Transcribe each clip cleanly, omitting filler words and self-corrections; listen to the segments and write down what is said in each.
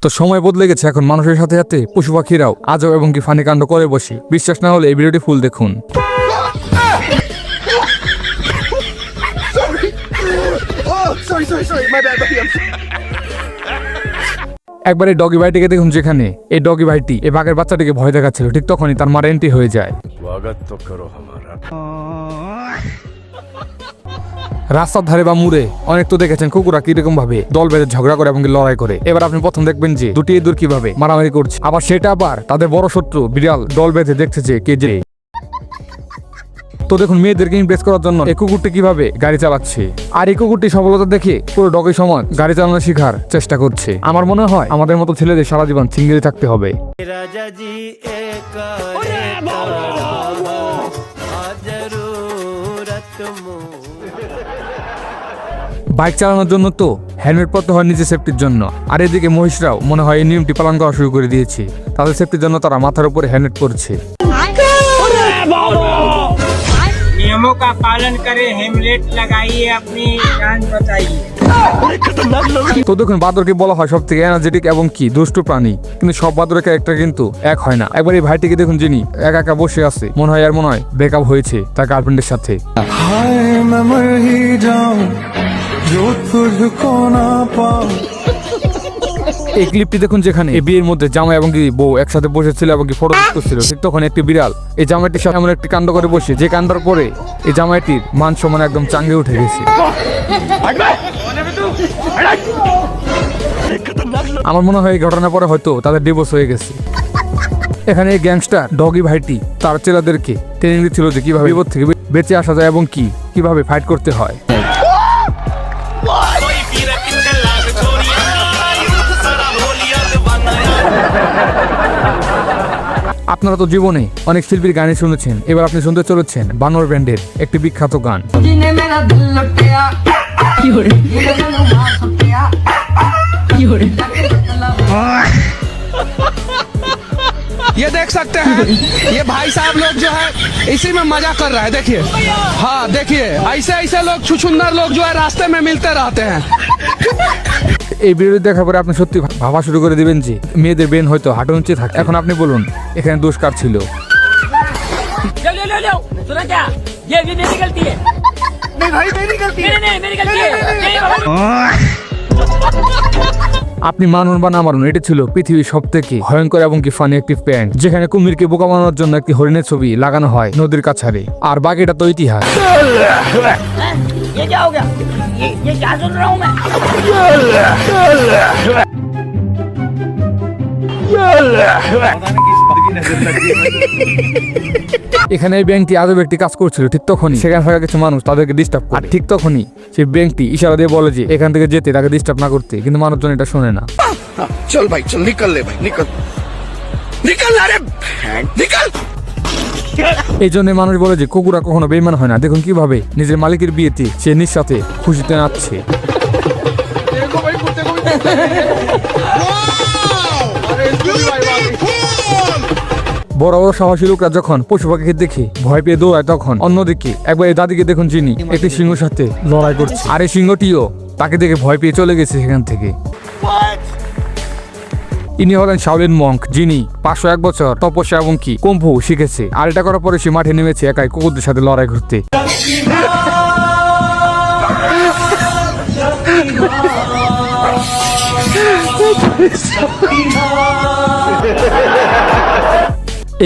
তো সময় বদলে গেছে, এখন মানুষের সাথে সাথে পশু পাখিরাও আজব এবং কি ফানি কাণ্ড করে বসে। বিশ্বাস না হলে এই ভিডিওটি ফুল দেখুন। একবার এই ডগি ভাইটিকে দেখুন, যেখানে এই ডগি ভাইটি এই বাঘের বাচ্চাটিকে ভয় দেখাচ্ছিল, ঠিক তখনই তার মার এন্ট্রি হয়ে যায়। রাস্তার ধারে বা মুড়ে অনেক তো দেখেছেন কুকুরা কিরকম ভাবে দল বেঁধে ঝগড়া করে এবং লড়াই করে। এবার আপনি প্রথম দেখবেন যে দুটি ইঁদুর কিভাবে মারামারি করছে, আবার সেটা আবার তাদের বড় শত্রু বিড়াল দল বেঁধে দেখতেছে কে যে। তো দেখুন মেয়েদেরকে ইমপ্রেস করার জন্য এই কুকুরটি কিভাবে গাড়ি চালাচ্ছে, আর এই কুকুরটি সফলতা দেখে পুরো ডগি সমাজ গাড়ি চালানো শেখার চেষ্টা করছে। আমার মনে হয় আমাদের মতো ছেলেদের সারা জীবন সিঙ্গেল থাকতে হবে। বাইক চালানোর জন্য তো হেলমেট পরতে হয় নিজের সেফটির জন্য, আর এদিকে মহিষরাও মনে হয় এই নিয়মটি পালন করা শুরু করে দিয়েছে। তাদের সেফটির জন্য তারা মাথার উপরে হেলমেট পরছে। नियमों का पालन करें, हेलमेट लगाइए, अपनी जान बचाइए। তো দেখুন বাদরকে বলা হয় সব থেকে এনার্জেটিক এবং কি দুষ্টু প্রাণী, কিন্তু সব বাদরের ক্যারেক্টার কিন্তু এক হয় না। একবার এই ভাইটিকে দেখুন, যিনি একা একা বসে আছে, মনে হয় ব্রেকআপ হয়েছে তার গার্লফ্রেন্ডের সাথে। এই ক্লিপটি দেখুন, যেখানে এই বিয়ের মধ্যে জামাই এবং কি বউ একসাথে বসেছিল এবং কি ফটো করছিল, ঠিক তখন একটি বিড়াল এই জামাইটির সাথে এমন একটি কাণ্ড করে বসে, যে কাণ্ডর পরে এই জামাইটির মান সম্মান একদম চাঙ্গে উঠে গেছে। আমার মনে হয় এই ঘটনার পরে হয়তো তাদের ডিভোর্স হয়ে গেছে। এখানে এই গ্যাংস্টার ডগি ভাইটি তার ছেলেদেরকে ট্রেনিং দিচ্ছিল যে কিভাবে বিপদ থেকে বেঁচে আসা যায় এবং কি কিভাবে ফাইট করতে হয়। আপনারা তো জীবনে অনেক শিল্পীর গানই শুনেছেন, এবার আপনি শুনতে চলেছেন বানর ব্যান্ডের একটি বিখ্যাত গান। ये देख सकते हैं, ये भाई साहब लोग जो है इसी में मजा कर रहा है। देखिए, हाँ देखिए, ऐसे ऐसे लोग छुछुंदर लोग जो है रास्ते में मिलते रहते हैं। এই ভিডিও দেখার পরে আপনি সত্যি ভাবা শুরু করে দিবেন যে মেয়েদের ব্রেন হয়তো হাঁটু নিচে থাকে। এখন আপনি বলুন এখানে দোষ কার ছিল? আপনি মানুন বা না মানুন, এটা ছিল পৃথিবীর সব থেকে ভয়ঙ্কর এবং কি ফানি একটি প্র্যাঙ্ক, যেখানে কুমিরকে বোকা বানানোর জন্য একটি হরিণের ছবি লাগানো হয় নদীর কাছারে। আর বাকিটা তো ইতিহাস। এখানে এই ব্যাংকটি আজব একটি কাজ করছিল, ঠিক তখনই সেখানে থাকা কিছু মানুষ তাদেরকে ডিস্টার্ব করে। আর ঠিক তখনই সেই ব্যাংকটি ইশারা দিয়ে বলে যে এখান থেকে যেতে, তাকে ডিস্টার্ব না করতে, কিন্তু মানুষজন এটা শোনে না। চল ভাই চল, নিকল রে ভাই, নিকল নিকল, আরে নিকল। এই জন্য মানুষ বলে যে কুকুরা কখনো বেইমান হয় না। দেখুন কিভাবে নিজের মালিকের বিয়েতে সে নিঃসাথে খুশিতে নাচছে। বড় বড় সাহসী লোকরা যখন পশু পাখিকে দেখে ভয় পেয়ে দৌড়ায়, তখন অন্যদিকে একবার এই দাদিকে দেখুন, যিনি একটি সিংহের সাথে লড়াই করছে, আর এই সিংহটিও তাকে দেখে ভয় পেয়ে চলে গেছে সেখান থেকে। ইনি হলেন শাওলিন মঙ্ক, যিনি 501 বছর তপস্যা এবং কি কুম্ফু শিখেছে। আর এটা করার পরে সে মাঠে নেমেছে একাই কুকুরদের সাথে লড়াই করতে।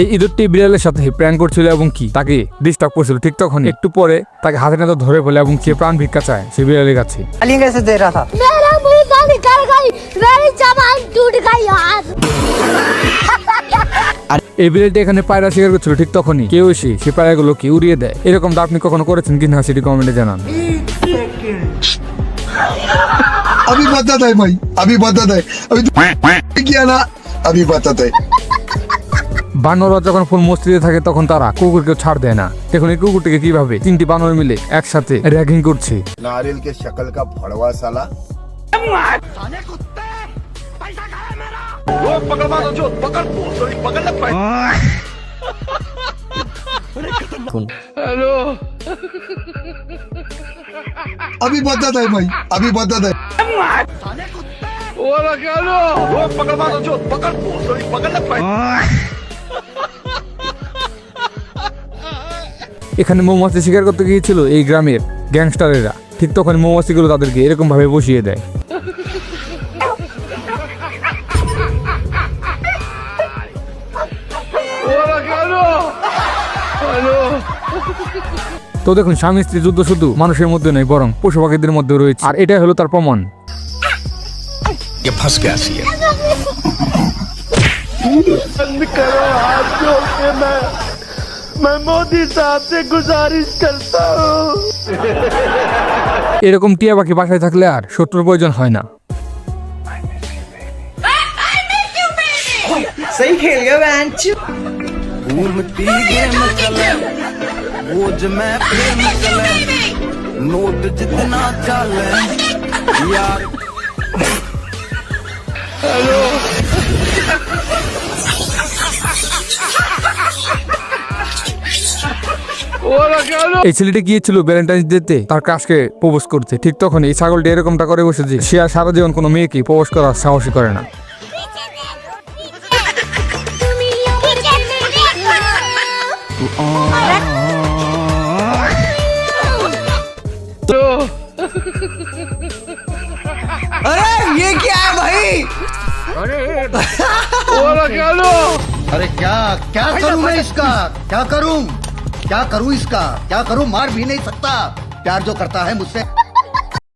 এই ইঁদুরটি বিড়ালের সাথে প্র্যাঙ্ক করছিল এবং কি তাকে ডিস্টার্ব করছিল। ঠিক তখন একটু পরে তাকে হাতে নাতে ধরে ফেলে এবং সে প্রাণ ভিক্ষা চায় সে বিড়ালের কাছে। এই বিড়ালটি এখানে পায়রা শিকার করছিল, ঠিক তখনই কেউ এসে সে পায়রাগুলোকে উড়িয়ে দেয়। এরকমটা আপনি কখনো করেছেন কিনা সেটি কমেন্টে জানান। अभी बताता है भाई, अभी बताता है, अभी किया ना, अभी बताता है। বানররা যখন ফুল মস্তিতে থাকে তখন তারা কুকুরকে ছাড় দেয় না। দেখুন এই কুকুরটিকে কিভাবে 3টি বানর মিলে একসাথে র্যাগিং করছে। नारियल के शक्ल का भड़वा साला। हेलो अभी बताता है भाई, अभी बताता है। वो क्या लो এখানে মৌমাছি শিকার করতে গিয়েছিল এই গ্রামের গ্যাংস্টারেরা। ঠিক তখন মৌমাছিগুলো তাদেরকে এরকম ভাবে বসিয়ে দেয়। वो क्या लो हेलो তো দেখুন, স্বামী স্ত্রী যুদ্ধ শুধু মানুষের মধ্যে নয়, বরং পশু পাখিদের মধ্যে রয়েছে। আর এটাই হলো তার প্রমাণ। ये फंस गया सी है। बंद करो हाथ जोड़ के मैं मोदी साहब से गुजारिश करता हूँ। এরকম টিয়া পাখি বাসায় থাকলে আর শত্রুর প্রয়োজন হয় না। सही खेल गया बेंच। घूमती गेम चले वो मैं प्रेम चले नोट जितना चले यार वो क्या लो এই ছেলেটি গিয়েছিল ভ্যালেন্টাইন্স ডেতে তার ক্রাশকে প্রপোজ করতে। ঠিক তখন এই ছাগলটি এরকমটা করে বসে যে সে আর সারা জীবন কোনো মেয়েকে প্রপোজ করার সাহসী করে না। अरे ये क्या है भाई? वो क्या लो अरे क्या क्या करूं मैं इसका, क्या करूं इसका, क्या करूं, मार भी नहीं सकता। प्यार जो करता है मुझसे